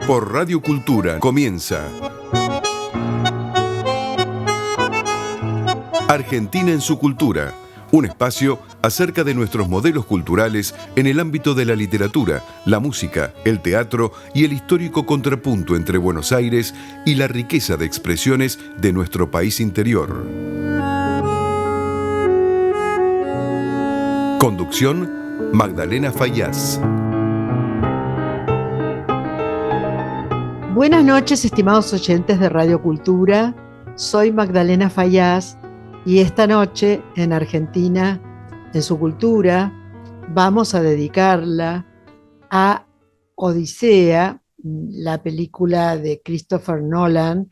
Por Radio Cultura comienza Argentina en su cultura, un espacio acerca de nuestros modelos culturales en el ámbito de la literatura, la música, el teatro y el histórico contrapunto entre Buenos Aires y la riqueza de expresiones de nuestro país interior. Conducción, Magdalena Fayaz. Buenas noches, estimados oyentes de Radio Cultura. Soy Magdalena Fayaz y esta noche en Argentina, en su cultura, vamos a dedicarla a Odisea, la película de Christopher Nolan,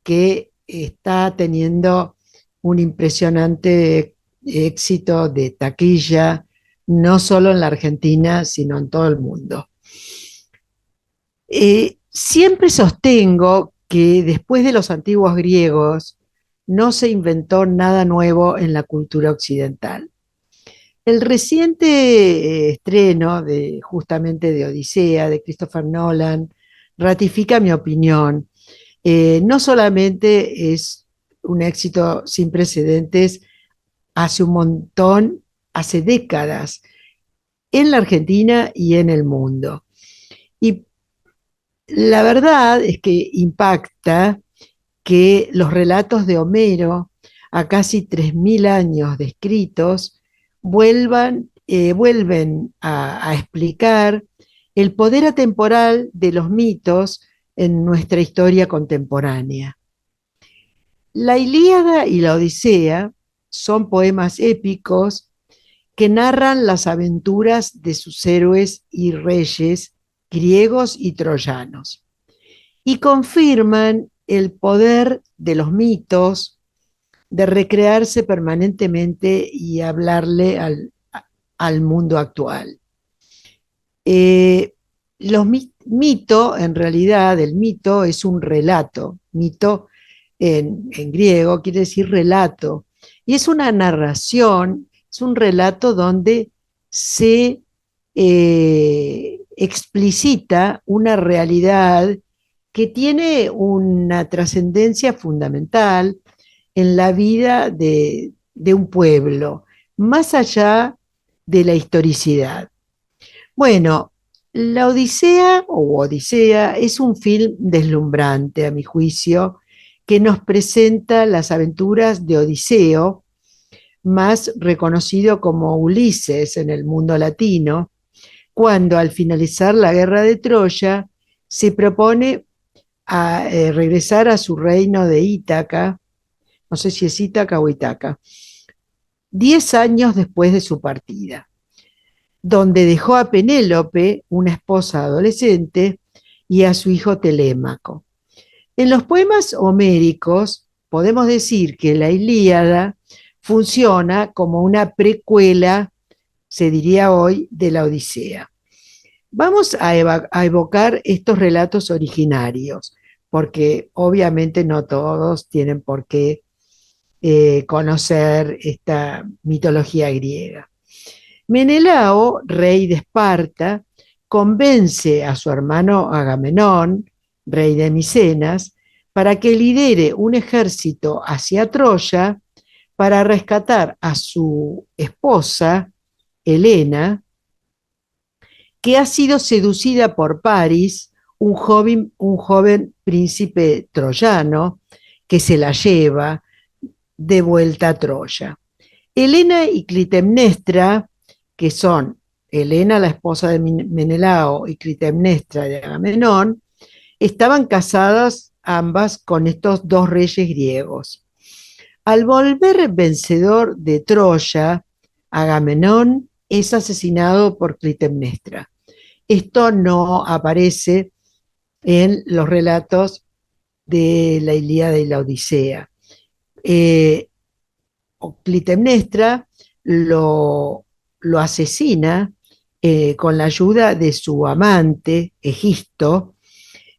que está teniendo un impresionante éxito de taquilla, no solo en la Argentina, sino en todo el mundo. Siempre sostengo que después de los antiguos griegos no se inventó nada nuevo en la cultura occidental. El reciente estreno justamente de Odisea, de Christopher Nolan, ratifica mi opinión. No solamente es un éxito sin precedentes, hace décadas, en la Argentina y en el mundo. Y la verdad es que impacta que los relatos de Homero, a casi 3000 años de escritos, vuelven a explicar el poder atemporal de los mitos en nuestra historia contemporánea. La Ilíada y la Odisea son poemas épicos que narran las aventuras de sus héroes y reyes griegos y troyanos, y confirman el poder de los mitos de recrearse permanentemente y hablarle al mundo actual. Mito, en realidad, el mito es un relato. Mito en griego quiere decir relato, y es una narración, es un relato donde se explicita una realidad que tiene una trascendencia fundamental en la vida de un pueblo, más allá de la historicidad. Bueno, la Odisea es un film deslumbrante, a mi juicio, que nos presenta las aventuras de Odiseo, más reconocido como Ulises en el mundo latino, cuando al finalizar la guerra de Troya se propone a regresar a su reino de Ítaca, no sé si es Ítaca o Itaca, 10 años después de su partida, donde dejó a Penélope, una esposa adolescente, y a su hijo Telémaco. En los poemas homéricos podemos decir que la Ilíada funciona como una precuela, se diría hoy, de la Odisea. Vamos a evocar estos relatos originarios, porque obviamente no todos tienen por qué conocer esta mitología griega. Menelao, rey de Esparta, convence a su hermano Agamenón, rey de Micenas, para que lidere un ejército hacia Troya para rescatar a su esposa, Helena, que ha sido seducida por Paris, un joven príncipe troyano, que se la lleva de vuelta a Troya. Helena y Clitemnestra, que son Helena, la esposa de Menelao, y Clitemnestra de Agamenón, estaban casadas ambas con estos dos reyes griegos. Al volver vencedor de Troya, Agamenón es asesinado por Clitemnestra. Esto no aparece en los relatos de la Ilíada y la Odisea. Clitemnestra lo asesina con la ayuda de su amante, Egisto,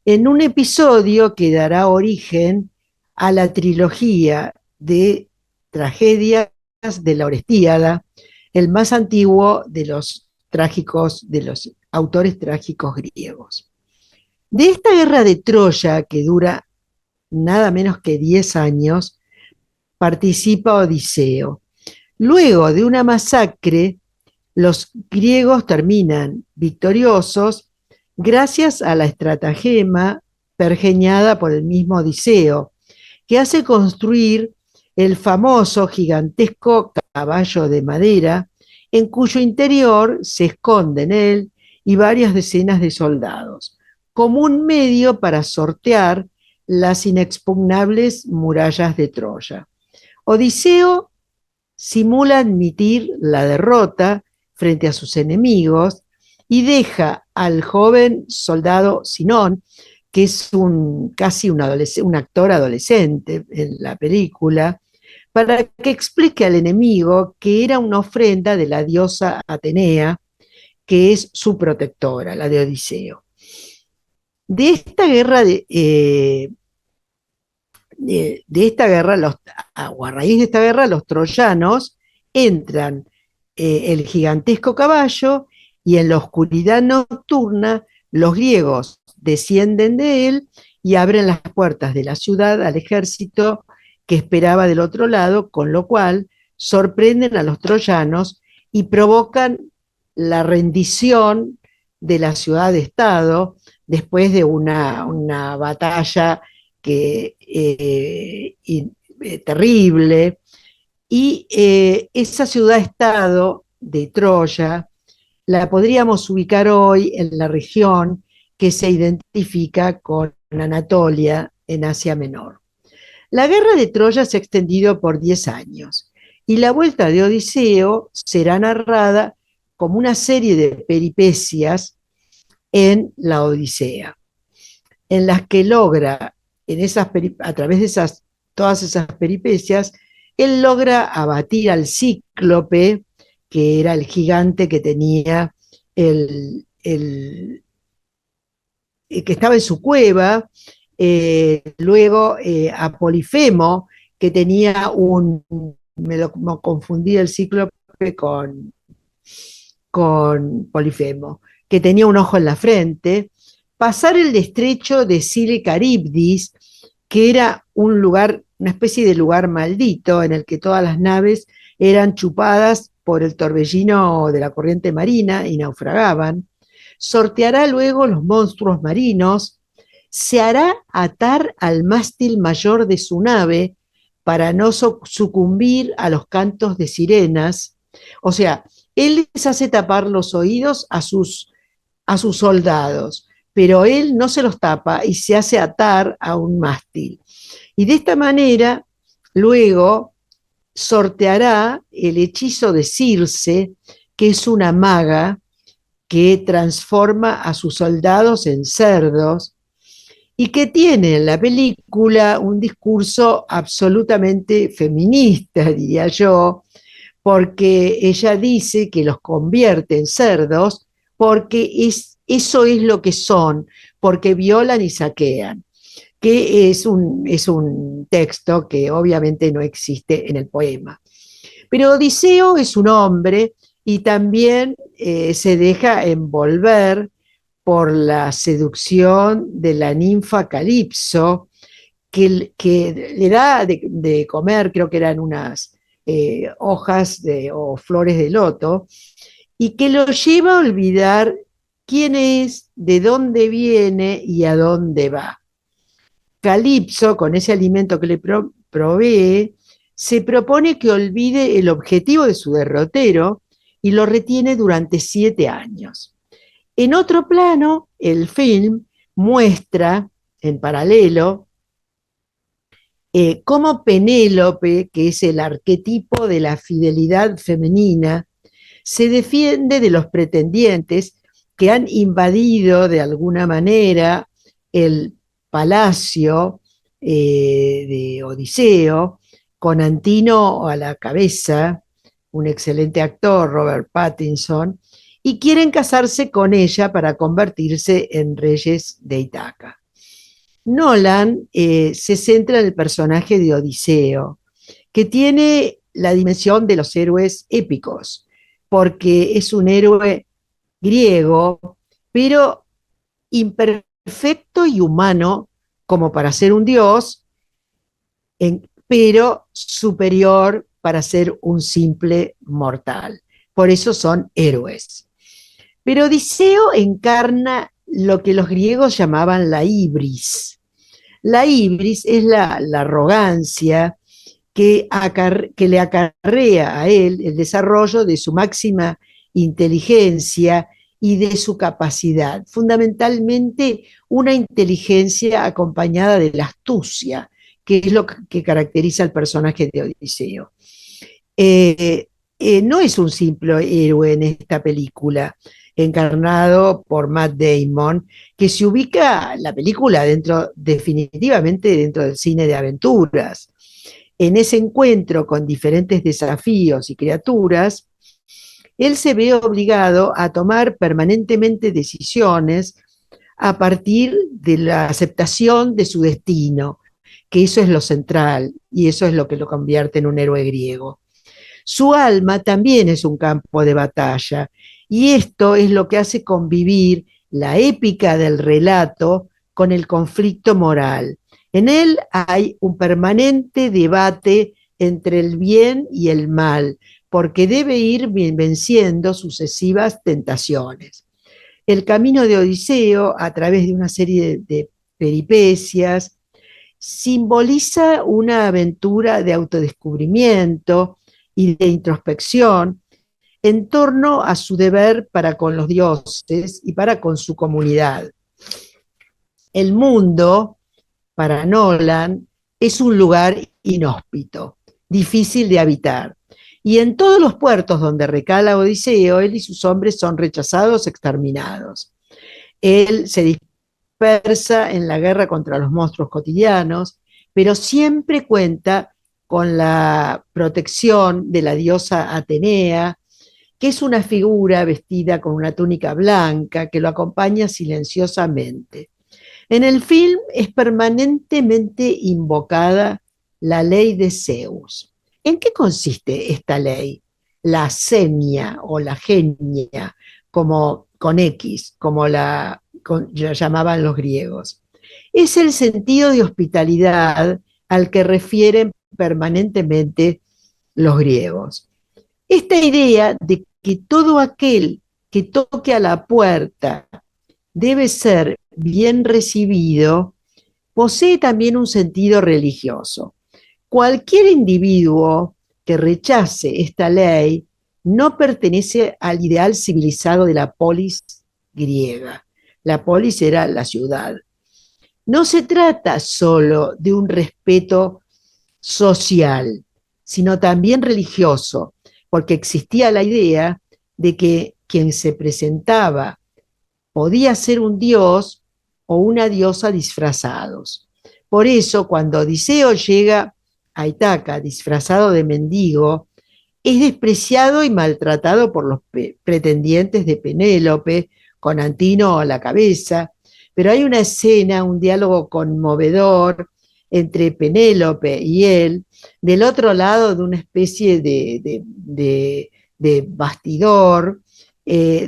en un episodio que dará origen a la trilogía de tragedias de la Orestiada, el más antiguo de los autores trágicos griegos. De esta guerra de Troya, que dura nada menos que 10 años, participa Odiseo. Luego de una masacre, los griegos terminan victoriosos gracias a la estratagema pergeñada por el mismo Odiseo, que hace construir el famoso gigantesco caballo de madera, en cuyo interior se esconden él y varias decenas de soldados, como un medio para sortear las inexpugnables murallas de Troya. Odiseo simula admitir la derrota frente a sus enemigos y deja al joven soldado Sinón, que es casi un actor adolescente en la película, para que explique al enemigo que era una ofrenda de la diosa Atenea, que es su protectora, la de Odiseo. De esta guerra de esta guerra, o a raíz de esta guerra, los troyanos entran el gigantesco caballo y en la oscuridad nocturna los griegos descienden de él y abren las puertas de la ciudad al ejército que esperaba del otro lado, con lo cual sorprenden a los troyanos y provocan la rendición de la ciudad-estado después de una batalla que, terrible, y esa ciudad-estado de Troya la podríamos ubicar hoy en la región que se identifica con Anatolia en Asia Menor. La guerra de Troya se ha extendido por 10 años y la vuelta de Odiseo será narrada como una serie de peripecias en la Odisea, en las que logra, a través de todas esas peripecias, él logra abatir al cíclope, que era el gigante que tenía que estaba en su cueva, luego a Polifemo, que tenía me confundí el cíclope con Polifemo, que tenía un ojo en la frente, pasar el estrecho de Scilly Charybdis, que era un lugar, una especie de lugar maldito en el que todas las naves eran chupadas por el torbellino de la corriente marina y naufragaban. Sorteará luego los monstruos marinos, se hará atar al mástil mayor de su nave para no sucumbir a los cantos de sirenas. O sea, él les hace tapar los oídos a sus soldados, pero él no se los tapa y se hace atar a un mástil. Y de esta manera, luego sorteará el hechizo de Circe, que es una maga que transforma a sus soldados en cerdos y que tiene en la película un discurso absolutamente feminista, diría yo, porque ella dice que los convierte en cerdos porque eso es lo que son, porque violan y saquean, que es un texto que obviamente no existe en el poema. Pero Odiseo es un hombre y también se deja envolver por la seducción de la ninfa Calipso, que le da de comer, creo que eran unas hojas o flores de loto, y que lo lleva a olvidar quién es, de dónde viene y a dónde va. Calipso, con ese alimento que le provee, se propone que olvide el objetivo de su derrotero y lo retiene durante 7 años. En otro plano, el film muestra, en paralelo, cómo Penélope, que es el arquetipo de la fidelidad femenina, se defiende de los pretendientes que han invadido de alguna manera el palacio de Odiseo, con Antino a la cabeza, un excelente actor, Robert Pattinson, y quieren casarse con ella para convertirse en reyes de Ítaca. Nolan se centra en el personaje de Odiseo, que tiene la dimensión de los héroes épicos, porque es un héroe griego, pero imperfecto perfecto y humano como para ser un dios, pero superior para ser un simple mortal. Por eso son héroes. Pero Odiseo encarna lo que los griegos llamaban la ibris. La ibris es la arrogancia que le acarrea a él el desarrollo de su máxima inteligencia y de su capacidad, fundamentalmente una inteligencia acompañada de la astucia, que es lo que caracteriza al personaje de Odiseo. Eh, no es un simple héroe en esta película, encarnado por Matt Damon, que se ubica la película definitivamente dentro del cine de aventuras. En ese encuentro con diferentes desafíos y criaturas, él se ve obligado a tomar permanentemente decisiones a partir de la aceptación de su destino, que eso es lo central y eso es lo que lo convierte en un héroe griego. Su alma también es un campo de batalla y esto es lo que hace convivir la épica del relato con el conflicto moral. En él hay un permanente debate entre el bien y el mal, porque debe ir venciendo sucesivas tentaciones. El camino de Odiseo, a través de una serie de peripecias, simboliza una aventura de autodescubrimiento y de introspección en torno a su deber para con los dioses y para con su comunidad. El mundo, para Nolan, es un lugar inhóspito, difícil de habitar. Y en todos los puertos donde recala Odiseo, él y sus hombres son rechazados, exterminados. Él se dispersa en la guerra contra los monstruos cotidianos, pero siempre cuenta con la protección de la diosa Atenea, que es una figura vestida con una túnica blanca que lo acompaña silenciosamente. En el film es permanentemente invocada la ley de Zeus. ¿En qué consiste esta ley? La senia o la genia, como con X, como la llamaban los griegos. Es el sentido de hospitalidad al que refieren permanentemente los griegos. Esta idea de que todo aquel que toque a la puerta debe ser bien recibido, posee también un sentido religioso. Cualquier individuo que rechace esta ley no pertenece al ideal civilizado de la polis griega. La polis era la ciudad. No se trata solo de un respeto social, sino también religioso, porque existía la idea de que quien se presentaba podía ser un dios o una diosa disfrazados. Por eso, cuando Odiseo llega a Ítaca disfrazado de mendigo, es despreciado y maltratado por los pretendientes de Penélope, con Antino a la cabeza, pero hay una escena, un diálogo conmovedor entre Penélope y él, del otro lado de una especie de bastidor,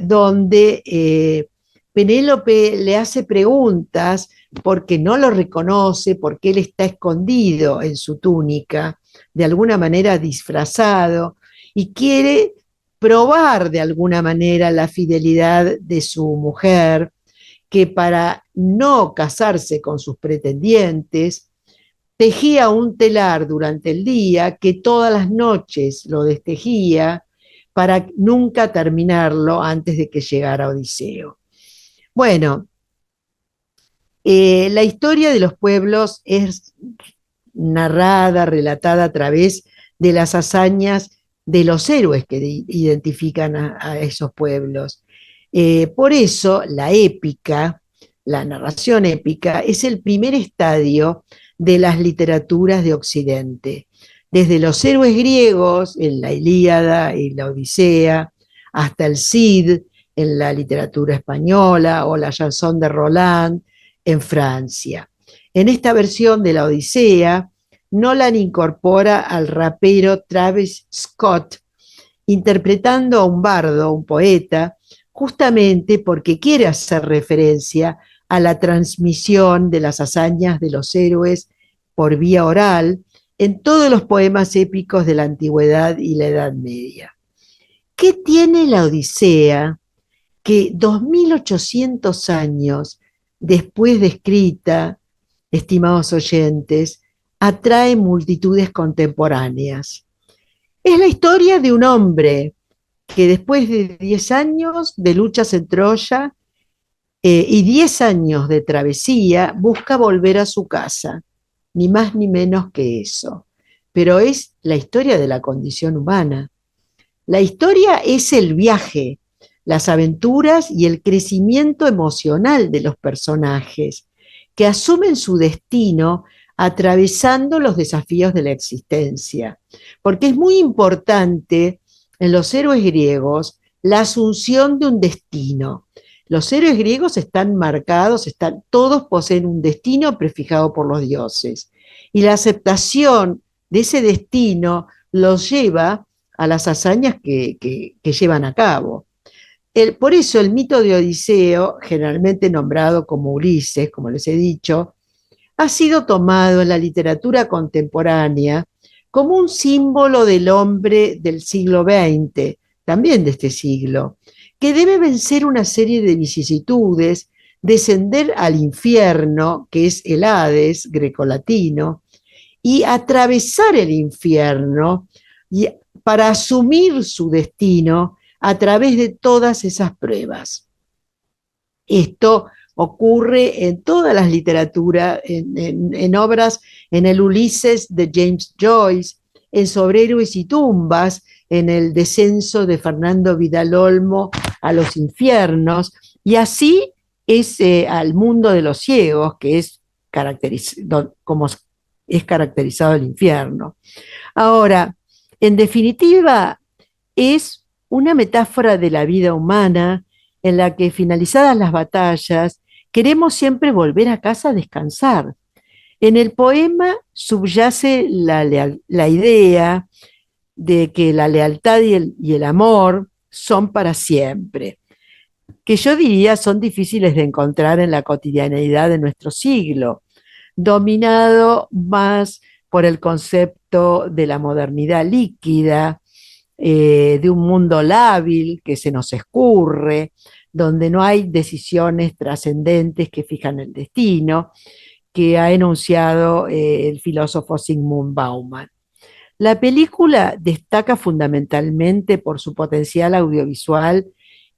donde Penélope le hace preguntas porque no lo reconoce, porque él está escondido en su túnica, de alguna manera disfrazado, y quiere probar de alguna manera la fidelidad de su mujer, que para no casarse con sus pretendientes, tejía un telar durante el día que todas las noches lo destejía para nunca terminarlo antes de que llegara Odiseo. Bueno, la historia de los pueblos es narrada, relatada a través de las hazañas de los héroes que identifican a esos pueblos. Por eso la épica, la narración épica, es el primer estadio de las literaturas de Occidente. Desde los héroes griegos, en la Ilíada y la Odisea, hasta el Cid, en la literatura española, o la chanson de Roland en Francia. En esta versión de la Odisea, Nolan incorpora al rapero Travis Scott, interpretando a un bardo, un poeta, justamente porque quiere hacer referencia a la transmisión de las hazañas de los héroes por vía oral en todos los poemas épicos de la antigüedad y la Edad Media. ¿Qué tiene la Odisea que 2800 años después de escrita, estimados oyentes, atrae multitudes contemporáneas? Es la historia de un hombre que después de 10 años de luchas en Troya y 10 años de travesía, busca volver a su casa, ni más ni menos que eso. Pero es la historia de la condición humana. La historia es el viaje, las aventuras y el crecimiento emocional de los personajes, que asumen su destino atravesando los desafíos de la existencia. Porque es muy importante en los héroes griegos la asunción de un destino. Los héroes griegos están marcados, todos poseen un destino prefijado por los dioses. Y la aceptación de ese destino los lleva a las hazañas que llevan a cabo. Por eso el mito de Odiseo, generalmente nombrado como Ulises, como les he dicho, ha sido tomado en la literatura contemporánea como un símbolo del hombre del siglo XX, también de este siglo, que debe vencer una serie de vicisitudes, descender al infierno, que es el Hades grecolatino, y atravesar el infierno para asumir su destino a través de todas esas pruebas. Esto ocurre en todas las literaturas, en obras, en el Ulises de James Joyce, en Sobre héroes y tumbas, en el descenso de Fernando Vidal Olmo a los infiernos, y así es al mundo de los ciegos, que es como es caracterizado el infierno. Ahora, en definitiva, es una metáfora de la vida humana en la que, finalizadas las batallas, queremos siempre volver a casa a descansar. En el poema subyace la idea de que la lealtad y el amor son para siempre, que yo diría son difíciles de encontrar en la cotidianeidad de nuestro siglo, dominado más por el concepto de la modernidad líquida, de un mundo lábil que se nos escurre, donde no hay decisiones trascendentes que fijan el destino, que ha enunciado el filósofo Zygmunt Bauman. La película destaca fundamentalmente por su potencial audiovisual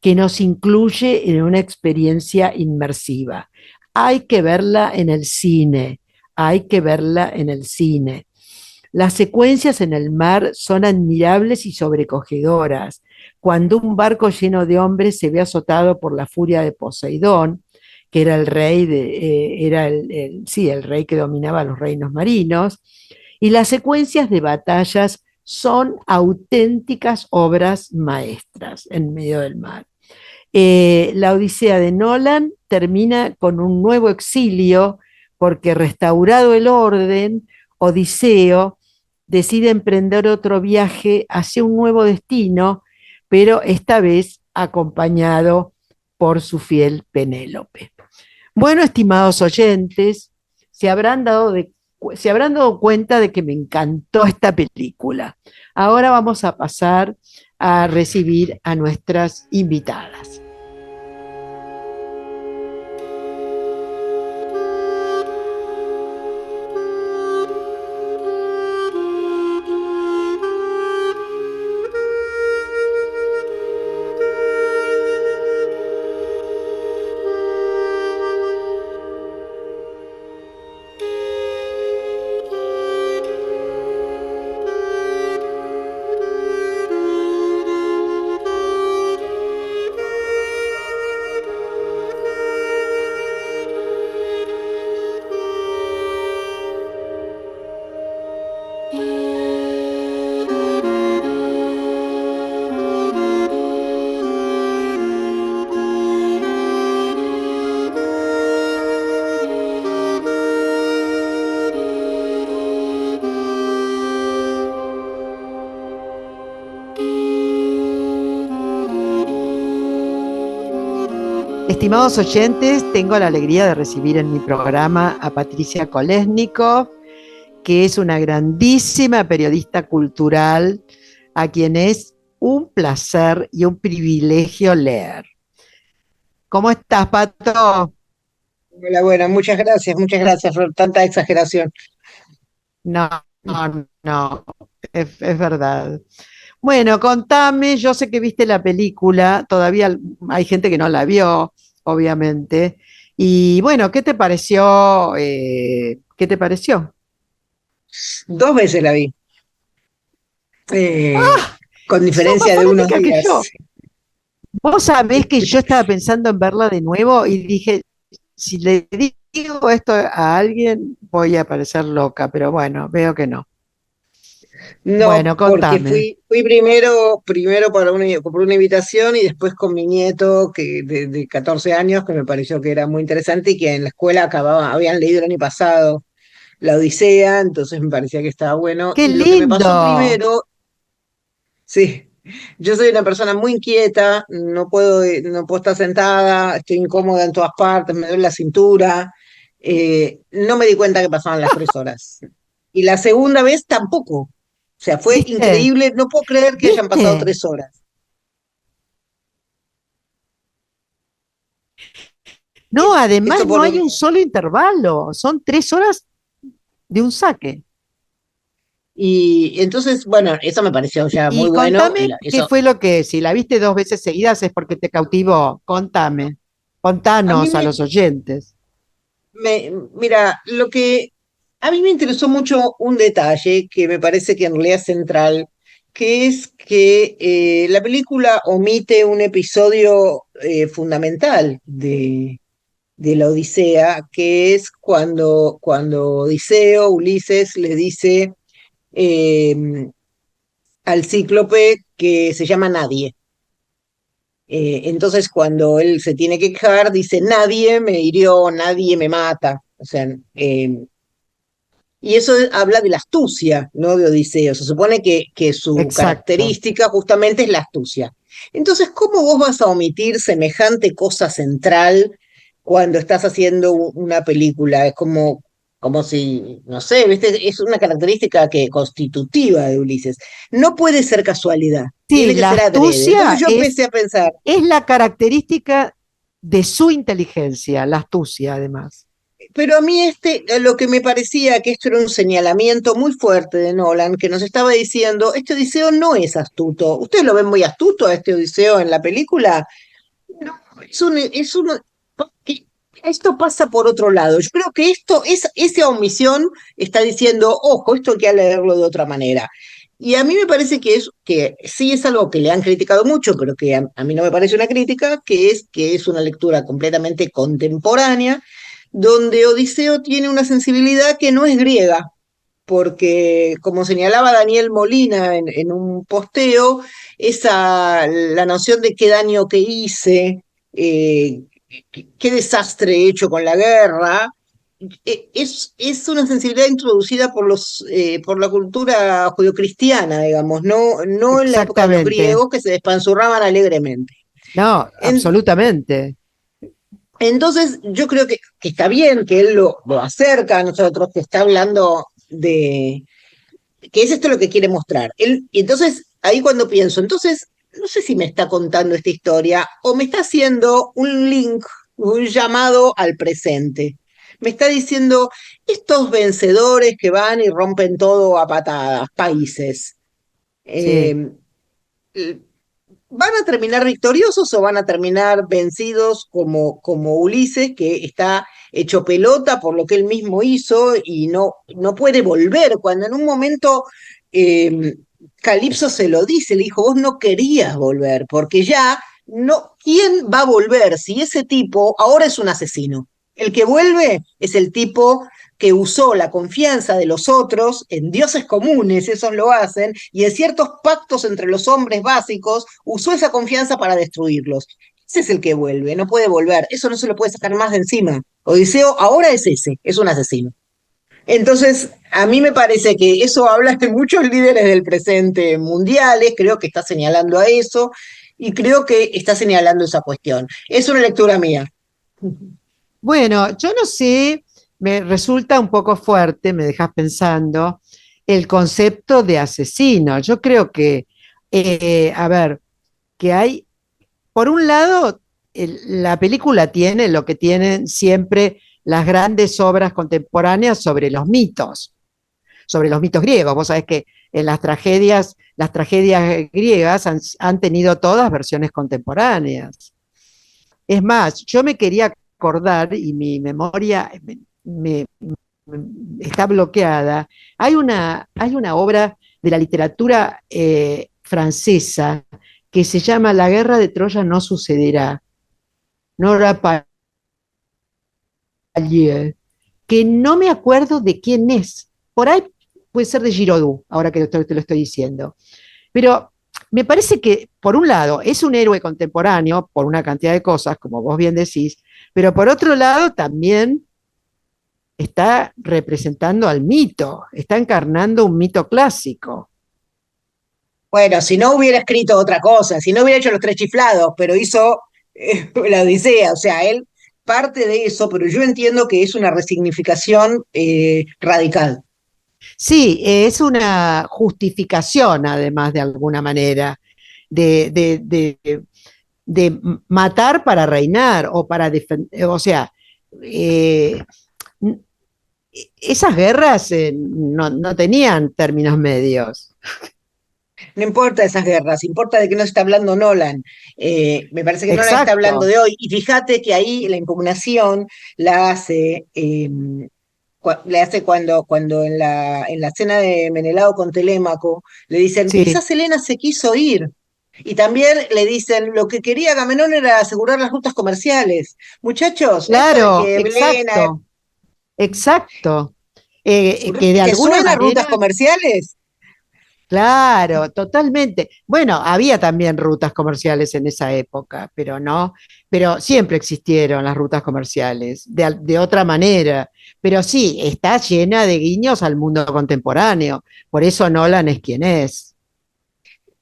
que nos incluye en una experiencia inmersiva. Hay que verla en el cine, hay que verla en el cine. Las secuencias en el mar son admirables y sobrecogedoras. Cuando un barco lleno de hombres se ve azotado por la furia de Poseidón, que era el rey, el rey que dominaba los reinos marinos, y las secuencias de batallas son auténticas obras maestras en medio del mar. La Odisea de Nolan termina con un nuevo exilio porque, restaurado el orden, Odiseo decide emprender otro viaje hacia un nuevo destino, pero esta vez acompañado por su fiel Penélope. Bueno, estimados oyentes, se habrán dado cuenta de que me encantó esta película. Ahora vamos a pasar a recibir a nuestras invitadas. Estimados oyentes, tengo la alegría de recibir en mi programa a Patricia Kolesnikov, que es una grandísima periodista cultural, a quien es un placer y un privilegio leer. ¿Cómo estás, Pato? Hola, bueno, muchas gracias por tanta exageración. No, no, es verdad. Bueno, contame, yo sé que viste la película, todavía hay gente que no la vio, obviamente. Y bueno, ¿qué te pareció? ¿Qué te pareció? 2 veces la vi, eh, ¡Ah! con Sos más diferencia de unos fanática que días. yo. Vos sabés que yo estaba pensando en verla de nuevo y dije, si le digo esto a alguien, voy a parecer loca, pero bueno, veo que no. Bueno, No, porque contame. fui primero por una invitación y después con mi nieto de 14 años, que me pareció que era muy interesante y que en la escuela habían leído el año pasado La Odisea, entonces me parecía que estaba bueno. ¡Qué Y lo que me pasó lindo! primero, sí, yo soy una persona muy inquieta, no puedo estar sentada, estoy incómoda en todas partes, me duele la cintura. No me di cuenta que pasaban las 3 horas. Y la segunda vez tampoco. O sea, fue ¿Viste? increíble, no puedo creer que hayan pasado ¿Viste? 3 horas. No, además Esto no por hay un... un solo intervalo, son 3 horas de un saque. Y entonces, bueno, eso me pareció ya muy Y bueno. contame qué fue lo que, si la viste 2 veces seguidas es porque te cautivó. Contame, A mí contanos a los oyentes. mira, a mí me interesó mucho un detalle que me parece que en realidad es central, que es que la película omite un episodio fundamental de la Odisea, que es cuando Ulises, le dice eh, al cíclope que se llama Nadie. Entonces, cuando él se tiene que quejar, dice, nadie me hirió, nadie me mata. O sea, y eso habla de la astucia, ¿no? De Odiseo. Se supone que su Exacto. característica justamente es la astucia. Entonces, ¿cómo vos vas a omitir semejante cosa central cuando estás haciendo una película? Es como si, no sé, ¿viste? Es una característica constitutiva de Ulises. No puede ser casualidad, Sí, tiene que la ser adrede. Entonces astucia yo empecé a pensar, es la característica de su inteligencia, la astucia además. pero a mí lo que me parecía que esto era un señalamiento muy fuerte de Nolan, que nos estaba diciendo, este Odiseo no es astuto. ¿Ustedes lo ven muy astuto a este Odiseo en la película? No, que esto pasa por otro lado. Yo creo que esa omisión está diciendo, ojo, esto hay que leerlo de otra manera. Y a mí me parece que sí es algo que le han criticado mucho, pero que a mí no me parece una crítica, que es una lectura completamente contemporánea, donde Odiseo tiene una sensibilidad que no es griega, porque como señalaba Daniel Molina en un posteo, la noción de qué daño que hice, eh, qué desastre he hecho con la guerra, es una sensibilidad introducida por la cultura judio-cristiana, digamos, no en la época de los Exactamente. griegos que se despanzurraban alegremente. No, En- absolutamente. entonces, yo creo que está bien que él lo acerca a nosotros, que está hablando que es esto lo que quiere mostrar. Y entonces, ahí cuando pienso, entonces, no sé si me está contando esta historia o me está haciendo un link, un llamado al presente. Me está diciendo, estos vencedores que van y rompen todo a patadas, países, Sí, eh, ¿van a terminar victoriosos o van a terminar vencidos como Ulises, que está hecho pelota por lo que él mismo hizo y no puede volver? Cuando en un momento eh, Calipso se lo dice, le dijo, vos no querías volver, porque ya no, ¿quién va a volver si ese tipo ahora es un asesino? El que vuelve es el tipo que usó la confianza de los otros en dioses comunes, esos lo hacen, y en ciertos pactos entre los hombres básicos, usó esa confianza para destruirlos. Ese es el que vuelve, no puede volver, eso no se lo puede sacar más de encima. Odiseo ahora es ese, es un asesino. Entonces, a mí me parece que eso habla de muchos líderes del presente mundiales, creo que está señalando a eso, y creo que está señalando esa cuestión. Es una lectura mía. Bueno, yo no sé, me resulta un poco fuerte, me dejas pensando, el concepto de asesino. Yo creo que, a ver, que hay, por un lado, la película tiene lo que tienen siempre las grandes obras contemporáneas sobre los mitos griegos. Vos sabés que en las tragedias griegas han tenido todas versiones contemporáneas. Es más, yo me quería acordar, y mi memoria me- está bloqueada, hay una obra de la literatura francesa que se llama La guerra de Troya no sucederá, Nora Pallier, que no me acuerdo de quién es. Por ahí puede ser de Giraudoux, ahora que te lo estoy diciendo. Pero me parece que, por un lado, es un héroe contemporáneo por una cantidad de cosas, como vos bien decís, pero por otro lado también está representando al mito, está encarnando un mito clásico. Bueno, si no hubiera escrito otra cosa, si no hubiera hecho Los Tres Chiflados, pero hizo la Odisea, o sea, él parte de eso, pero yo entiendo que es una resignificación radical. Sí, es una justificación, además, de alguna manera, de, de, de, de matar para reinar o para defender, o sea, eh, esas guerras no tenían términos medios. No importa esas guerras, importa de qué nos está hablando Nolan. Me parece que Nolan está hablando Exacto, de hoy. Y fíjate que ahí la impugnación la hace, le hace cuando en la cena de Menelao con Telémaco le dicen, sí, quizás Helena se quiso ir. Y también le dicen, lo que quería Agamenón era asegurar las rutas comerciales. Muchachos, esto de claro, que Helena, exacto, exacto. Que de ¿te alguna suena manera, rutas comerciales? claro, totalmente. Bueno, había también rutas comerciales en esa época, pero no, pero siempre existieron las rutas comerciales, de otra manera. Pero sí, está llena de guiños al mundo contemporáneo. Por eso Nolan es quien es.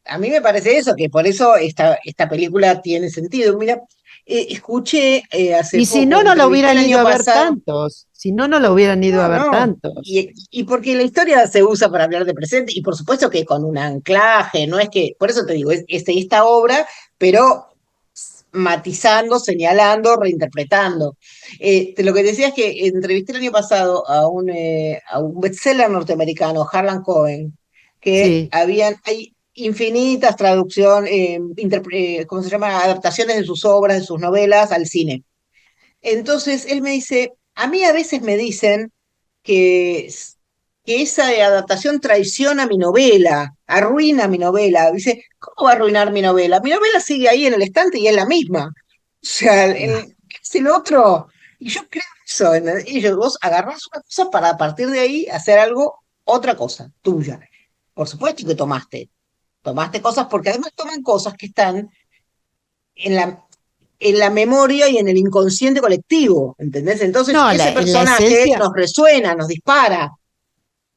A mí me parece eso, que por eso esta película tiene sentido. Mira, escuché hace Y si poco, no, no lo entrevisté el hubieran ido año a ver pasado, tantos. Si no, no lo hubieran ido a no, ver no, tantos. y porque la historia se usa para hablar de presente, y por supuesto que con un anclaje, no es que, por eso te digo, es esta obra, pero matizando, señalando, reinterpretando. Lo que decía es que entrevisté el año pasado a un bestseller norteamericano, Harlan Coben, que Sí, hay infinitas traducciones, ¿cómo se llama? Adaptaciones de sus obras, de sus novelas al cine. Entonces él me dice, a mí a veces me dicen que, que esa adaptación traiciona mi novela, arruina mi novela. Dice, ¿cómo va a arruinar mi novela? Mi novela sigue ahí en el estante y es la misma. O sea, ¿qué es el otro? Y yo creo eso. Y yo, vos agarrás una cosa para a partir de ahí hacer algo, otra cosa, tuya. Por supuesto que tomaste cosas porque además toman cosas que están en en la memoria y en el inconsciente colectivo, ¿entendés? Entonces no, ese en la personaje esencia, nos resuena, nos dispara.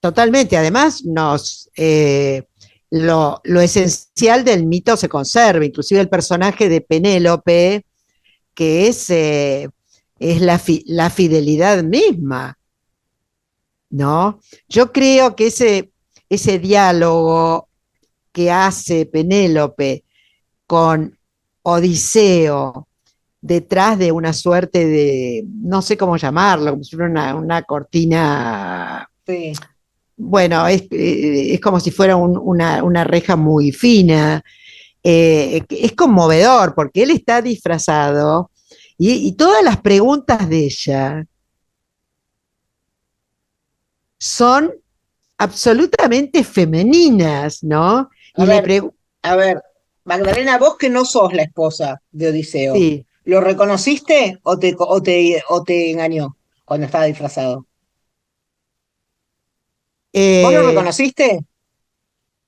totalmente. Además, lo esencial del mito se conserva, inclusive el personaje de Penélope, que es la fidelidad misma, ¿no? Yo creo que ese diálogo que hace Penélope con Odiseo detrás de una suerte de, no sé cómo llamarlo, como si fuera una cortina, Sí. bueno, es como si fuera una reja muy fina. Es conmovedor porque él está disfrazado y todas las preguntas de ella son absolutamente femeninas, ¿no? A Y le ver, pregunto, a ver, Magdalena, vos que no sos la esposa de Odiseo, sí, ¿lo reconociste o te engañó cuando estaba disfrazado? ¿Vos lo eh, reconociste?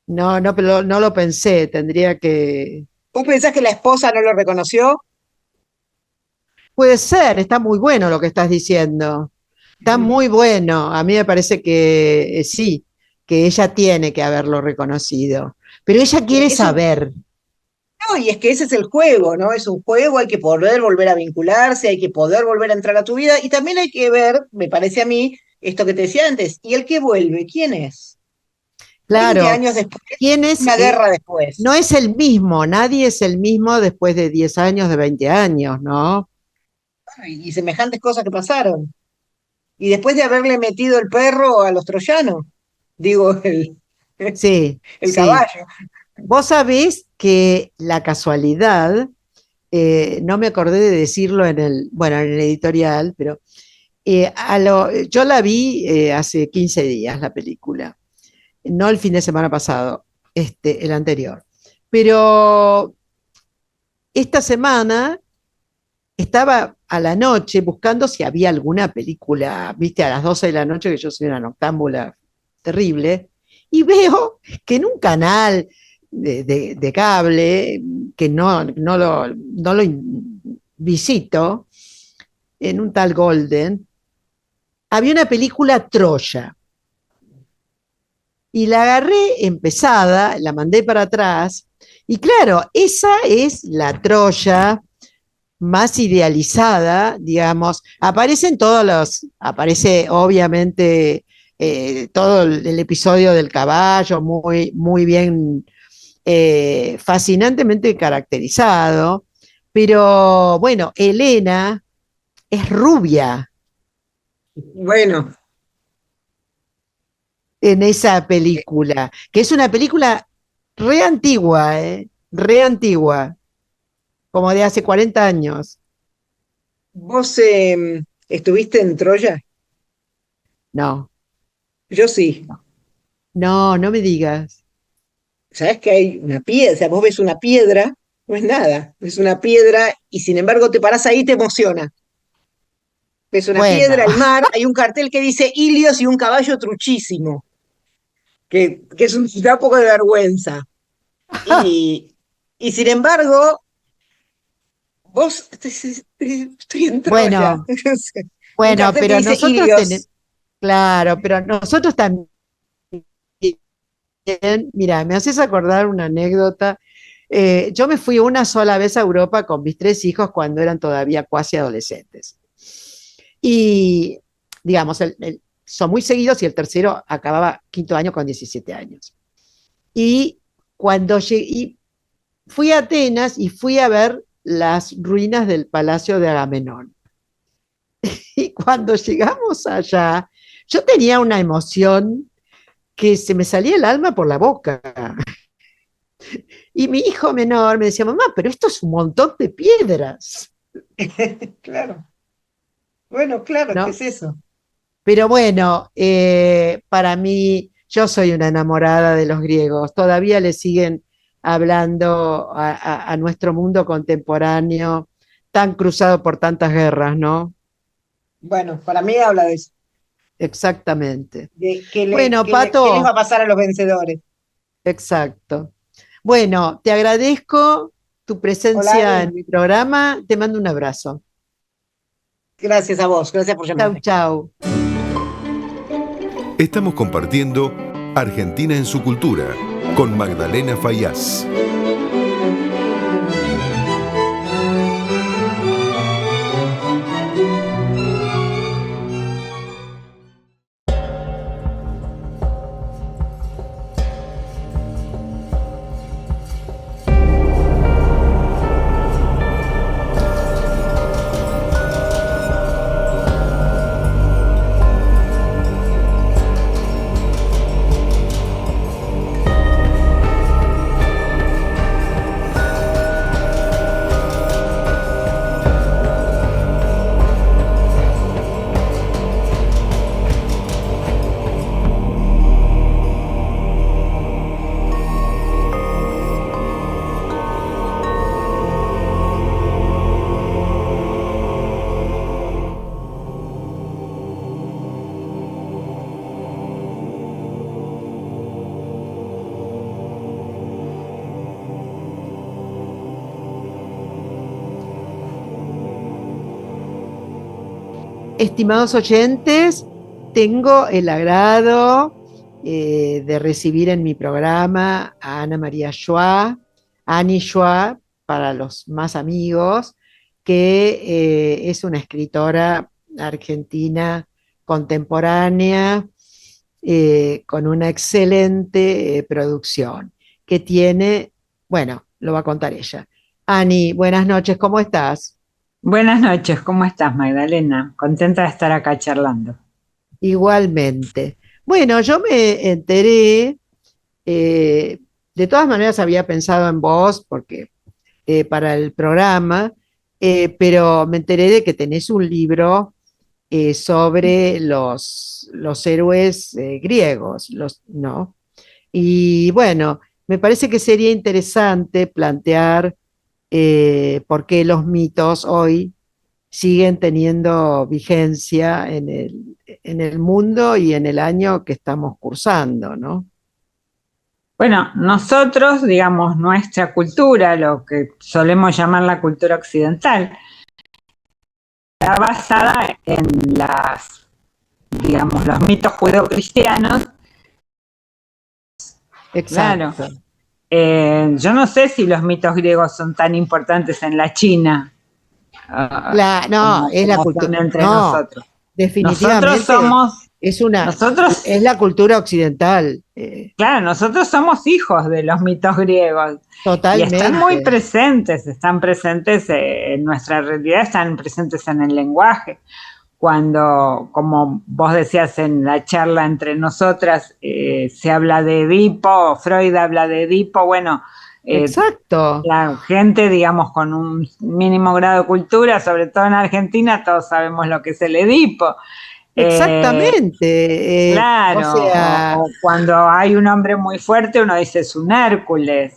no, no, pero no lo pensé, tendría que... ¿Vos pensás que la esposa no lo reconoció? Puede ser, está muy bueno lo que estás diciendo. Está muy bueno. A mí me parece que sí, que ella tiene que haberlo reconocido. Pero ella quiere Es un, saber. No, y es que ese es el juego, ¿no? Es un juego, hay que poder volver a vincularse, hay que poder volver a entrar a tu vida y también hay que ver, me parece a mí, esto que te decía antes, ¿y el que vuelve? ¿Quién es? 20 Claro, años después, ¿quién es? una guerra después. No es el mismo, nadie es el mismo después de 10 años, de 20 años, ¿no? Bueno, y semejantes cosas que pasaron. Y después de haberle metido el perro a los troyanos, digo, Sí, el sí. caballo. Vos sabés que la casualidad, no me acordé de decirlo bueno, en el editorial, pero yo la vi hace 15 días, la película, no el fin de semana pasado, el anterior. Pero esta semana estaba a la noche buscando si había alguna película, viste, a las 12 de la noche, que yo soy una noctámbula terrible, y veo que en un canal de cable, que no lo visito, en un tal Golden, había una película Troya. Y la agarré empezada, la mandé para atrás, y claro, esa es la Troya más idealizada, digamos, aparece obviamente todo el episodio del caballo muy, muy bien, fascinantemente caracterizado, pero bueno, Helena es rubia Bueno, en esa película, que es una película re antigua, re antigua, como de hace 40 años. vos estuviste en Troya. No, Yo sí. no, no me digas. Sabés que hay una piedra, o sea, vos ves una piedra, no es nada, es una piedra y sin embargo te parás ahí y te emociona. Ves una Bueno, piedra, el mar, hay un cartel que dice Ilios y un caballo truchísimo, que es da un poco de vergüenza. Y, y sin embargo, vos, estoy en Troya. bueno, Un bueno, cartel que pero dice nosotros tenemos, Ilios. claro, pero nosotros también, mira, me haces acordar una anécdota. Yo me fui una sola vez a Europa con mis 3 hijos cuando eran todavía cuasi adolescentes. Y, digamos, son muy seguidos y el tercero acababa quinto año con 17 años. Y cuando llegué, y fui a Atenas y fui a ver las ruinas del Palacio de Agamenón. Y cuando llegamos allá, yo tenía una emoción que se me salía el alma por la boca. Y mi hijo menor me decía, mamá, pero esto es un montón de piedras, Claro, bueno, claro, ¿qué ¿no? es eso? Pero bueno, para mí, yo soy una enamorada de los griegos. Todavía le siguen hablando a nuestro mundo contemporáneo, tan cruzado por tantas guerras, ¿no? Bueno, para mí habla de eso, Exactamente. de Bueno, qué les va a Pato, pasar a los vencedores. exacto. Bueno, te agradezco tu Hola, presencia en Ani. mi programa. Te mando un abrazo. Gracias a vos, gracias por Chau, llamarme. chau. Estamos compartiendo Argentina en su cultura con Magdalena Fayaz. Estimados oyentes, tengo el agrado de recibir en mi programa a Ana María Schwa, Annie Schwa, para los más amigos, que es una escritora argentina contemporánea con una excelente producción, que tiene, bueno, lo va a contar ella. Ani, buenas noches, ¿cómo estás? Buenas noches, ¿cómo estás, Magdalena? Contenta de estar acá charlando. Igualmente. Bueno, yo me enteré, de todas maneras había pensado en vos, porque para el programa, pero me enteré de que tenés un libro sobre los héroes griegos, ¿no? Y bueno, me parece que sería interesante plantear por qué los mitos hoy siguen teniendo vigencia en el mundo y en el año que estamos cursando, ¿no? Bueno, nosotros, digamos, nuestra cultura, lo que solemos llamar la cultura occidental, está basada en digamos, los mitos judeocristianos. Exacto. Claro. Yo no sé si los mitos griegos son tan importantes en la China, No, es la como son cultura. entre No, nosotros. definitivamente es la cultura occidental, Claro, nosotros somos hijos de los mitos griegos y totalmente. están presentes en nuestra realidad, están presentes en el lenguaje. Cuando, como vos decías en la charla entre nosotras, se habla de Edipo, Freud habla de Edipo, bueno, Exacto. la gente, digamos, con un mínimo grado de cultura, sobre todo en Argentina, todos sabemos lo que es el Edipo. Exactamente. O Claro, sea, o cuando hay un hombre muy fuerte, uno dice es un Hércules.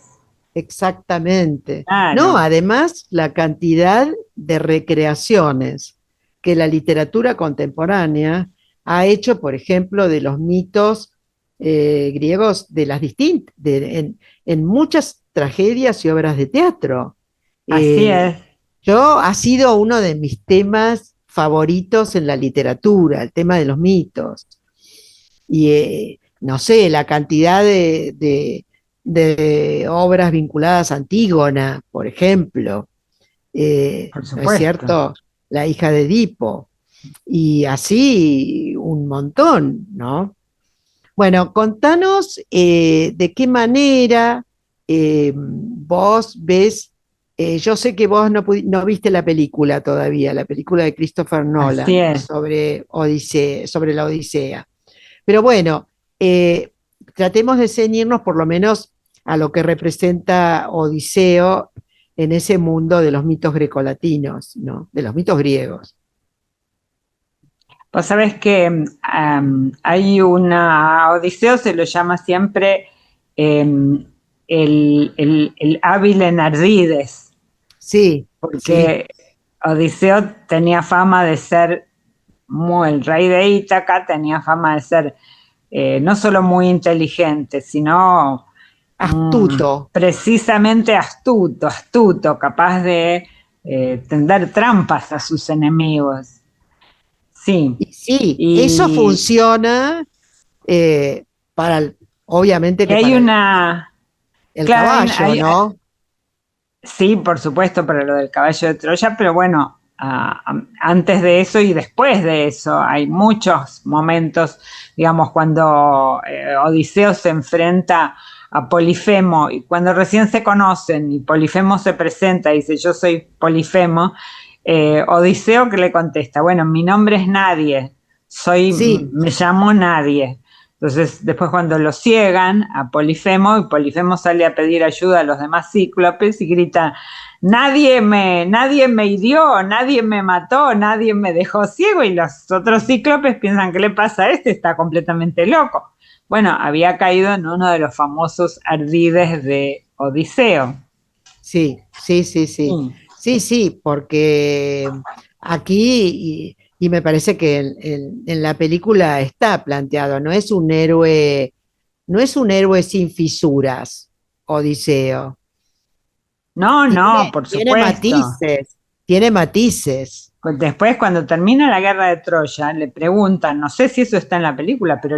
exactamente. No, Claro, además la cantidad de recreaciones que la literatura contemporánea ha hecho, por ejemplo, de los mitos griegos, de las distintas, en muchas tragedias y obras de teatro. así Eh, es. yo ha sido uno de mis temas favoritos en la literatura, el tema de los mitos. Y no sé, la cantidad de obras vinculadas a Antígona, por ejemplo, Por ¿no es supuesto. cierto? La hija de Edipo, y así un montón, ¿no? Bueno, contanos de qué manera vos ves, yo sé que vos no viste la película todavía, la película de Christopher Así Nolan es. sobre Odisea, sobre la Odisea. Pero bueno, tratemos de ceñirnos por lo menos a lo que representa Odiseo en ese mundo de los mitos grecolatinos, ¿no? De los mitos griegos. Vos sabés que hay una Odiseo, se lo llama siempre em, el hábil en ardides, Sí, sí, porque Odiseo tenía fama de ser, el rey de Ítaca tenía fama de ser no solo muy inteligente, sino astuto. precisamente astuto, capaz de tender trampas a sus enemigos. Sí, Y sí, eso y, funciona eh, para, obviamente y que hay para una, el claro, caballo, ¿no? sí, por supuesto, para lo del caballo de Troya, pero bueno, antes de eso y después de eso hay muchos momentos, digamos, cuando Odiseo se enfrenta a Polifemo y cuando recién se conocen y Polifemo se presenta y dice yo soy Polifemo, Odiseo que le contesta, bueno, mi nombre es Nadie, Sí, me llamo Nadie. Entonces, después cuando lo ciegan a Polifemo, y Polifemo sale a pedir ayuda a los demás cíclopes y grita, nadie me hirió, nadie me mató, nadie me dejó ciego, y los otros cíclopes piensan, ¿qué le pasa a este? Está completamente loco. Bueno, había caído en uno de los famosos ardides de Odiseo. sí, sí, sí, sí. Sí. Sí, sí, porque aquí, y me parece que en la película está planteado, no es un héroe, no es un héroe sin fisuras, Odiseo. No, no, por Tiene supuesto. matices, tiene matices. Pues después, cuando termina la guerra de Troya, le preguntan, no sé si eso está en la película, pero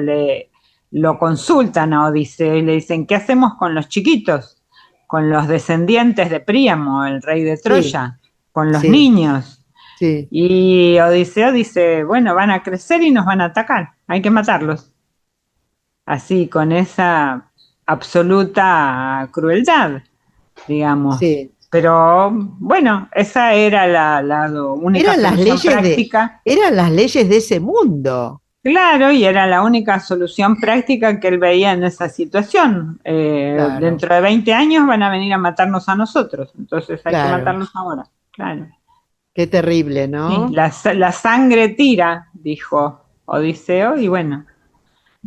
lo consultan a Odiseo y le dicen, ¿qué hacemos con los chiquitos? con los descendientes de Príamo, el rey de Troya, con los sí, niños. sí. Y Odiseo dice, bueno, van a crecer y nos van a atacar, hay que matarlos. Así, con esa absoluta crueldad, digamos. Sí. Pero bueno, esa era la única Eran las solución leyes práctica. eran las leyes de ese mundo. Claro, y era la única solución práctica que él veía en esa situación. Claro, Dentro de 20 años van a venir a matarnos a nosotros, entonces hay que claro. matarlos ahora. Claro. Qué terrible, Sí, ¿no? la sangre tira, dijo Odiseo, y bueno,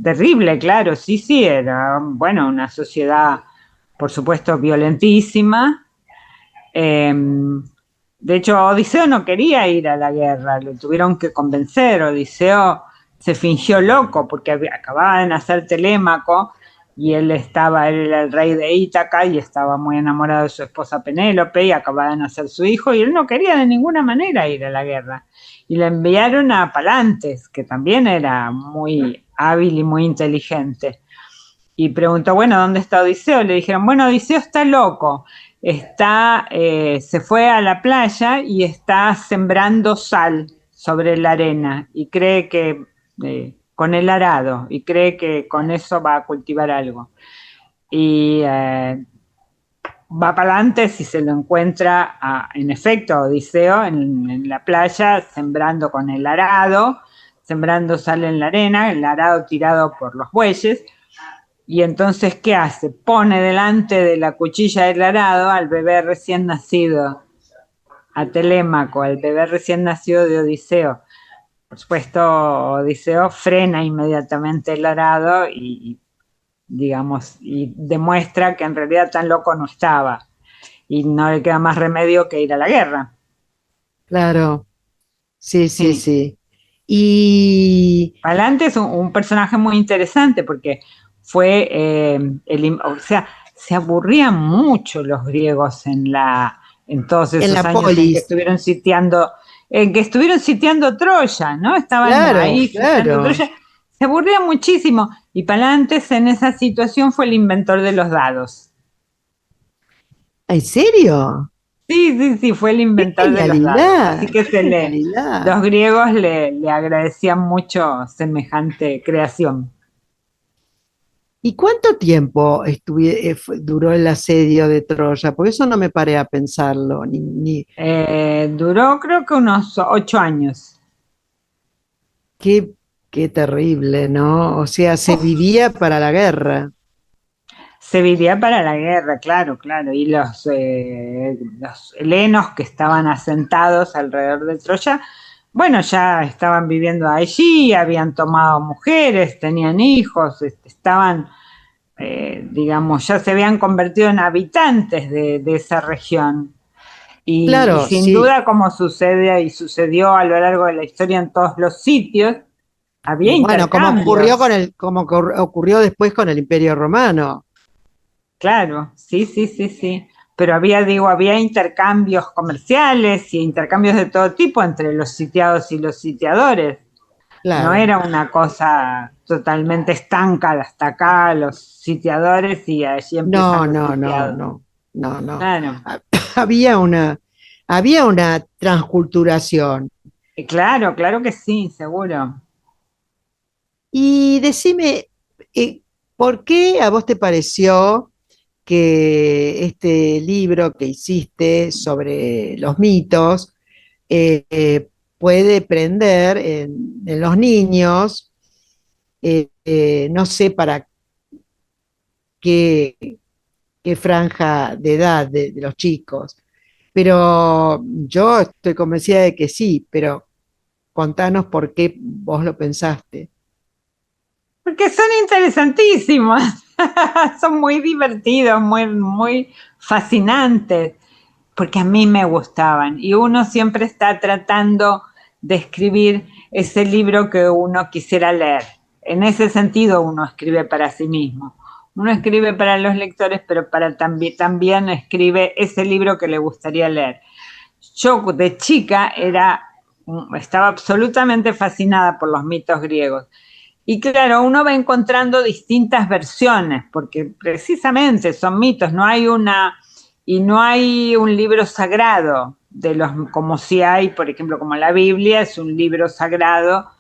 terrible, claro, sí, sí, era, bueno, una sociedad, por supuesto, violentísima. Eh, de hecho, Odiseo no quería ir a la guerra, lo tuvieron que convencer. Odiseo se fingió loco porque acababa de nacer Telémaco y él era el rey de Ítaca y estaba muy enamorado de su esposa Penélope y acababa de nacer su hijo y él no quería de ninguna manera ir a la guerra. Y le enviaron a Palantes, que también era muy hábil y muy inteligente. Y preguntó, bueno, ¿dónde está Odiseo? Le dijeron, bueno, Odiseo está loco, se fue a la playa y está sembrando sal sobre la arena y cree que con el arado y cree que con eso va a cultivar algo. Y va para adelante si se lo encuentra, en efecto, a Odiseo en la playa sembrando con el arado, sembrando sal en la arena, el arado tirado por los bueyes. Y entonces, ¿qué hace? Pone delante de la cuchilla del arado al bebé recién nacido, a Telémaco, al bebé recién nacido de Odiseo. Por supuesto, Odiseo frena inmediatamente el arado digamos, y demuestra que en realidad tan loco no estaba. Y no le queda más remedio que ir a la guerra. Claro. Sí, sí, Sí. sí. Y Palante es un personaje muy interesante porque fue, o sea, se aburrían mucho los griegos en todos en esos la años polis, en que estuvieron sitiando Troya, ¿no? Estaban claro, ahí sitiando claro. Troya, se aburrían muchísimo. Y Palantes en esa situación fue el inventor de los dados. ¿En serio? Sí, sí, sí, fue el ¡Qué inventor de los dados. Así genialidad! que ¡Qué los genialidad! griegos le agradecían mucho semejante creación. ¿Y cuánto tiempo duró el asedio de Troya? Porque eso no me paré a pensarlo, Duró creo que unos 8 años. qué, qué terrible, ¿no? O sea, se Uf, vivía para la guerra. se vivía para la guerra, claro, claro. Y los helenos que estaban asentados alrededor de Troya, bueno, ya estaban viviendo allí, habían tomado mujeres, tenían hijos, estaban, digamos, ya se habían convertido en habitantes de esa región. Y Claro, sin sí. duda, como sucede y sucedió a lo largo de la historia en todos los sitios, había Bueno, intercambios. ocurrió después con el Imperio Romano. Claro, sí, sí, sí, sí. Pero había intercambios comerciales y intercambios de todo tipo entre los sitiados y los sitiadores. No Claro. era una cosa totalmente estanca de hasta acá, los sitiadores y allí No, empiezan los no, no, sitiados. no, no, no. Claro, Había había una transculturación. claro, claro que sí, seguro. Y decime, eh, ¿por qué a vos te pareció que este libro que hiciste sobre los mitos puede prender en los niños, no sé para qué, qué franja de edad de los chicos, pero yo estoy convencida de que sí, pero contanos por qué vos lo pensaste. Porque son interesantísimos, son muy divertidos, muy, muy fascinantes, porque a mí me gustaban. Y uno siempre está tratando de escribir ese libro que uno quisiera leer. En ese sentido uno escribe para sí mismo. Uno escribe para los lectores, pero también escribe ese libro que le gustaría leer. Yo de chica estaba absolutamente fascinada por los mitos griegos. Y claro, uno va encontrando distintas versiones, porque precisamente son mitos, no hay un libro sagrado como si hay, por ejemplo, como la Biblia es un libro sagrado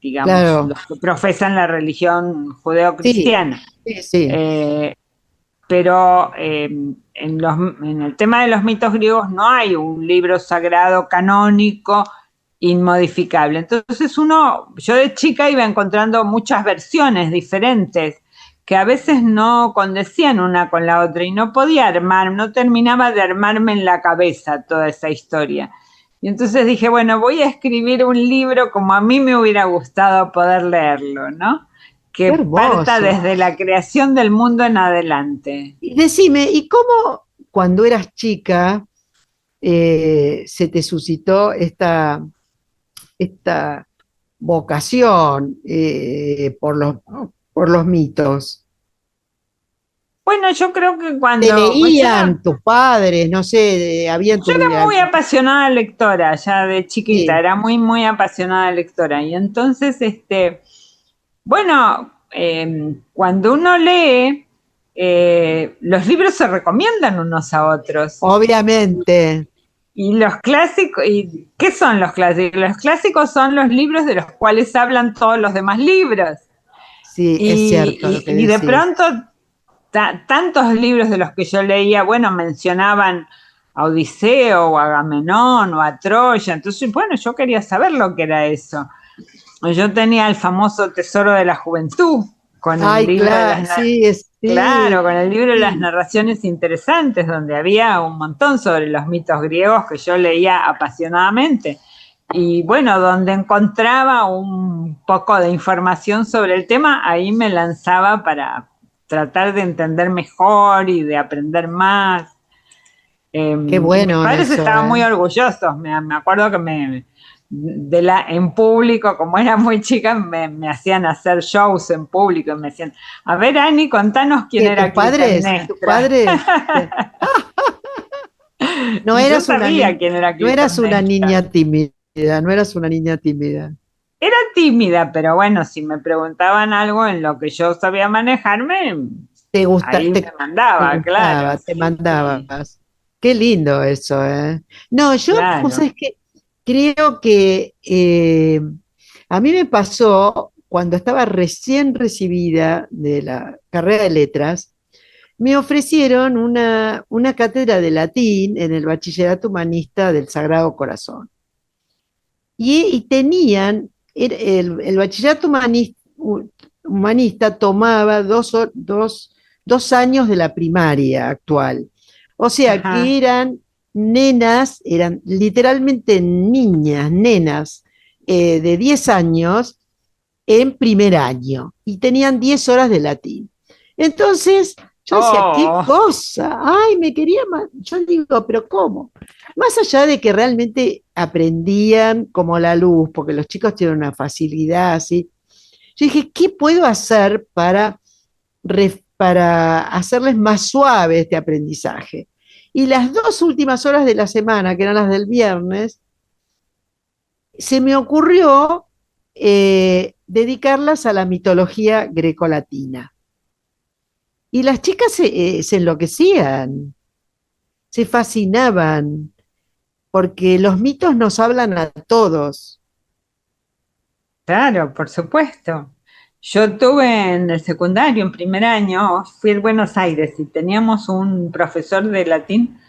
digamos, Claro, los que profesan la religión sí, judeocristiana. sí, sí. Eh, pero en el tema de los mitos griegos no hay un libro sagrado canónico inmodificable. Entonces yo de chica iba encontrando muchas versiones diferentes que a veces no condecían una con la otra y no podía no terminaba de armarme en la cabeza toda esa historia. Y entonces dije, bueno, voy a escribir un libro como a mí me hubiera gustado poder leerlo, ¿no? Qué Que parta hermoso. desde la creación del mundo en adelante. Y decime, ¿y cómo cuando eras chica se te suscitó esta vocación por los mitos? Bueno, yo creo que ¿Te cuando leían tus padres? No sé, había en yo tu... era muy apasionada lectora, ya de chiquita, Sí. era muy, muy apasionada lectora. Y entonces, bueno, cuando uno lee, los libros se recomiendan unos a otros. Obviamente, Y los clásicos, ¿y qué son los clásicos? Los clásicos son los libros de los cuales hablan todos los demás libros. sí, es cierto lo que Y de decís. pronto, tantos libros de los que yo leía, bueno, mencionaban a Odiseo o a Agamenón o a Troya. Entonces, bueno, yo quería saber lo que era eso. Yo tenía el famoso Tesoro de la Juventud, con el Ay, libro de claro, sí, claro, con el libro de las sí. narraciones interesantes, donde había un montón sobre los mitos griegos que yo leía apasionadamente. Y bueno, donde encontraba un poco de información sobre el tema, ahí me lanzaba para tratar de entender mejor y de aprender más. Qué Y mis bueno padres eso, estaban muy ¿eh? orgullosos. Me acuerdo que en público, como era muy chica, me hacían hacer shows en público y me decían, a ver, Ani, contanos quién ¿Que era tus Clitemnestra. padres, no Y yo eras una sabía quién era no eras una Clitemnestra. niña tímida, no eras una niña tímida? Era tímida, pero bueno, si me preguntaban algo en lo que yo sabía manejarme, Te gusta, ahí me te mandaba, claro, gustaba, te sí, sí, mandabas. Qué lindo eso, ¿eh? No, vos claro. sabés que creo que a mí me pasó cuando estaba recién recibida de la carrera de letras, me ofrecieron una cátedra de latín en el Bachillerato Humanista del Sagrado Corazón. Y tenían, el Bachillerato Humanista tomaba dos años de la primaria actual. O sea que Ajá. eran nenas, eran literalmente niñas, nenas de 10 años en primer año y tenían 10 horas de latín. Entonces, yo decía, qué Oh, cosa, ay, me quería más. Yo digo, pero ¿cómo? Más allá de que realmente aprendían como la luz, porque los chicos tienen una facilidad así, yo dije, ¿qué puedo hacer para hacerles más suave este aprendizaje? Y las dos últimas horas de la semana, que eran las del viernes, se me ocurrió dedicarlas a la mitología grecolatina. Y las chicas se enloquecían, se fascinaban, porque los mitos nos hablan a todos. claro, por supuesto. Yo tuve en el secundario, en primer año, fui a Buenos Aires y teníamos un profesor de latín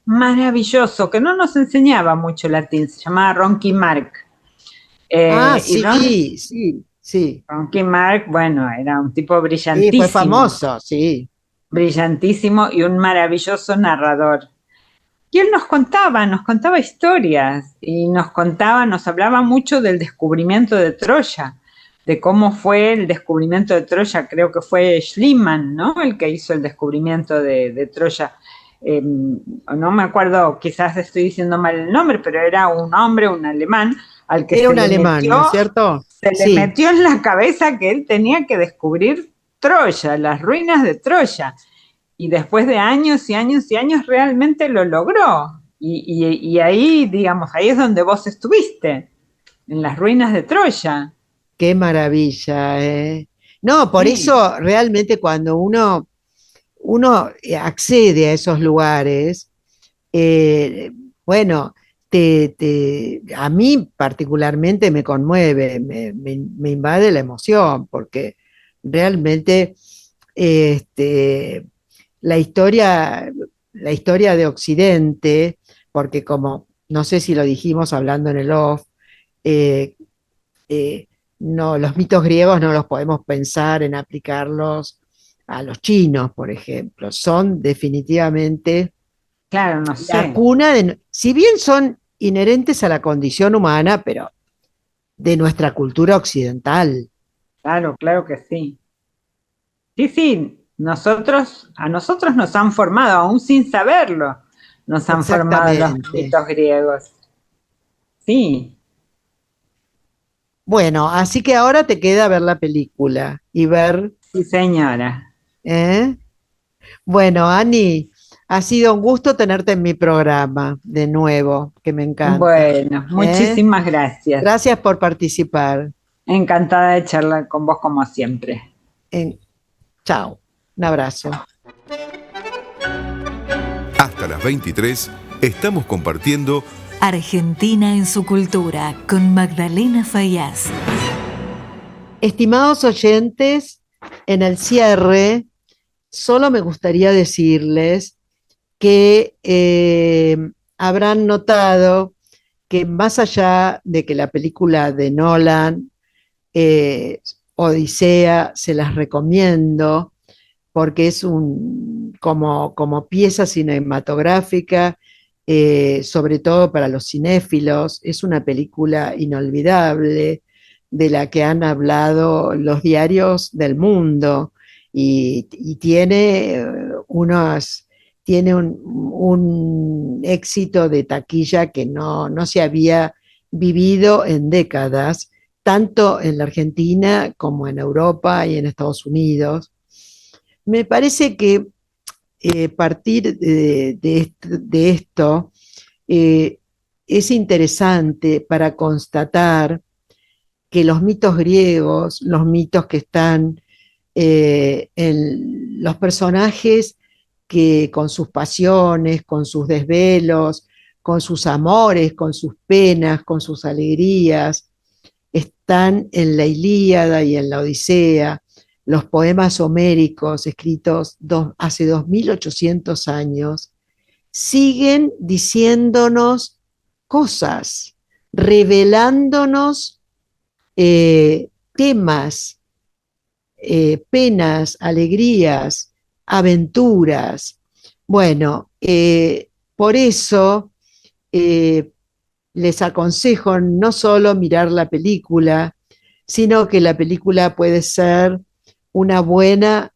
maravilloso que no nos enseñaba mucho latín, se llamaba Ronky Mark. Ah, Y sí, sí, sí. Ronky Mark, bueno, era un tipo Sí, fue brillantísimo, famoso, sí. brillantísimo y un maravilloso narrador. Y él nos contaba historias y nos hablaba mucho del descubrimiento de Troya, de cómo fue el descubrimiento de Troya, creo que fue Schliemann, ¿no? El que hizo el descubrimiento de Troya. No me acuerdo, quizás estoy diciendo mal el nombre, pero era un hombre, un alemán, al que Era un alemán, ¿no es cierto? se le Sí. metió en la cabeza que él tenía que descubrir Troya, las ruinas de Troya. Y después de años y años y años realmente lo logró. Y ahí, digamos, ahí es donde vos estuviste, en las ruinas de Troya. Qué maravilla, ¿eh? No, por Sí, eso realmente cuando uno accede a esos lugares, eh, bueno, a mí particularmente me conmueve, me invade la emoción, porque realmente este, la historia, la historia de Occidente, porque como no sé si lo dijimos hablando en el off, eh, eh, no, los mitos griegos no los podemos pensar en aplicarlos a los chinos, por ejemplo. Son definitivamente claro, no la sé. cuna de, si bien son inherentes a la condición humana, pero de nuestra cultura occidental. Claro, claro que sí. Sí, sí, a nosotros nos han formado, aún sin saberlo, nos han formado los Exactamente. mitos griegos. Sí, Bueno, así que ahora te queda ver la película y ver, sí, señora. ¿eh? Bueno, Ani, ha sido un gusto tenerte en mi programa de nuevo, que me encanta, Bueno, ¿eh? muchísimas gracias. Gracias por participar. Encantada de charlar con vos como siempre. En, chao, un abrazo. Hasta las 23 estamos compartiendo Argentina en su cultura con Magdalena Faíaz. Estimados oyentes, en el cierre, solo me gustaría decirles que habrán notado que más allá de que la película de Nolan, eh, Odisea, se las recomiendo, porque es como pieza cinematográfica, sobre todo para los cinéfilos, es una película inolvidable de la que han hablado los diarios del mundo y tiene tiene un éxito de taquilla que no se había vivido en décadas, tanto en la Argentina como en Europa y en Estados Unidos. Me parece que partir de esto eh, es interesante para constatar que los mitos griegos, los mitos que están en los personajes que con sus pasiones, con sus desvelos, con sus amores, con sus penas, con sus alegrías, están en la Ilíada y en la Odisea, los poemas homéricos escritos hace 2800 años, siguen diciéndonos cosas, revelándonos temas, penas, alegrías, aventuras. Bueno, por eso eh, les aconsejo no solo mirar la película, sino que la película puede ser una buena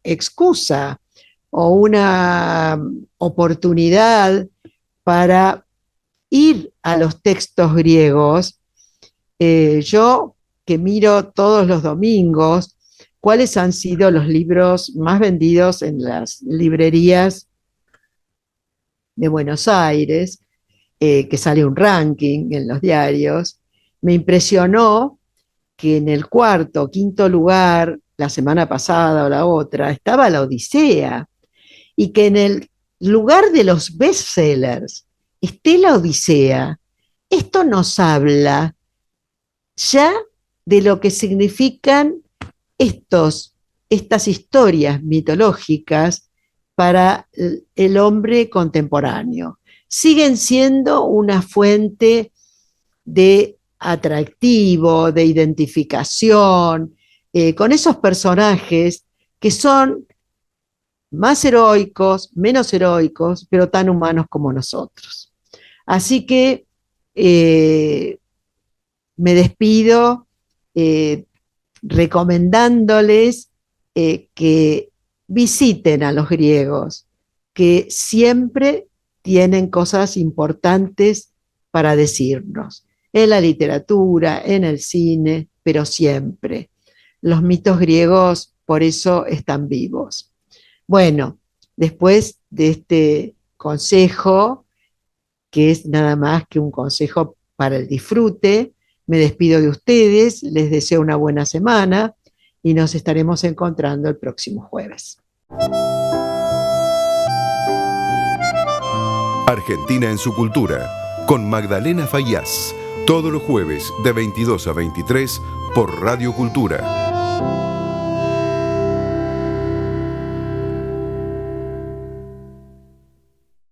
excusa o una oportunidad para ir a los textos griegos. Yo que miro todos los domingos cuáles han sido los libros más vendidos en las librerías de Buenos Aires, que sale un ranking en los diarios, me impresionó que en el cuarto o quinto lugar, la semana pasada o la otra, estaba la Odisea, y que en el lugar de los bestsellers esté la Odisea. Esto nos habla ya de lo que significan estas historias mitológicas para el hombre contemporáneo. Siguen siendo una fuente de atractivo, de identificación, con esos personajes que son más heroicos, menos heroicos, pero tan humanos como nosotros. Así que eh, me despido eh, recomendándoles que visiten a los griegos, que siempre tienen cosas importantes para decirnos, en la literatura, en el cine, pero siempre. Los mitos griegos por eso están vivos. Bueno, después de este consejo, que es nada más que un consejo para el disfrute, Me despido de ustedes, les deseo una buena semana y nos estaremos encontrando el próximo jueves. Argentina en su cultura, con Magdalena Fayaz, todos los jueves de 22 a 23 por Radio Cultura.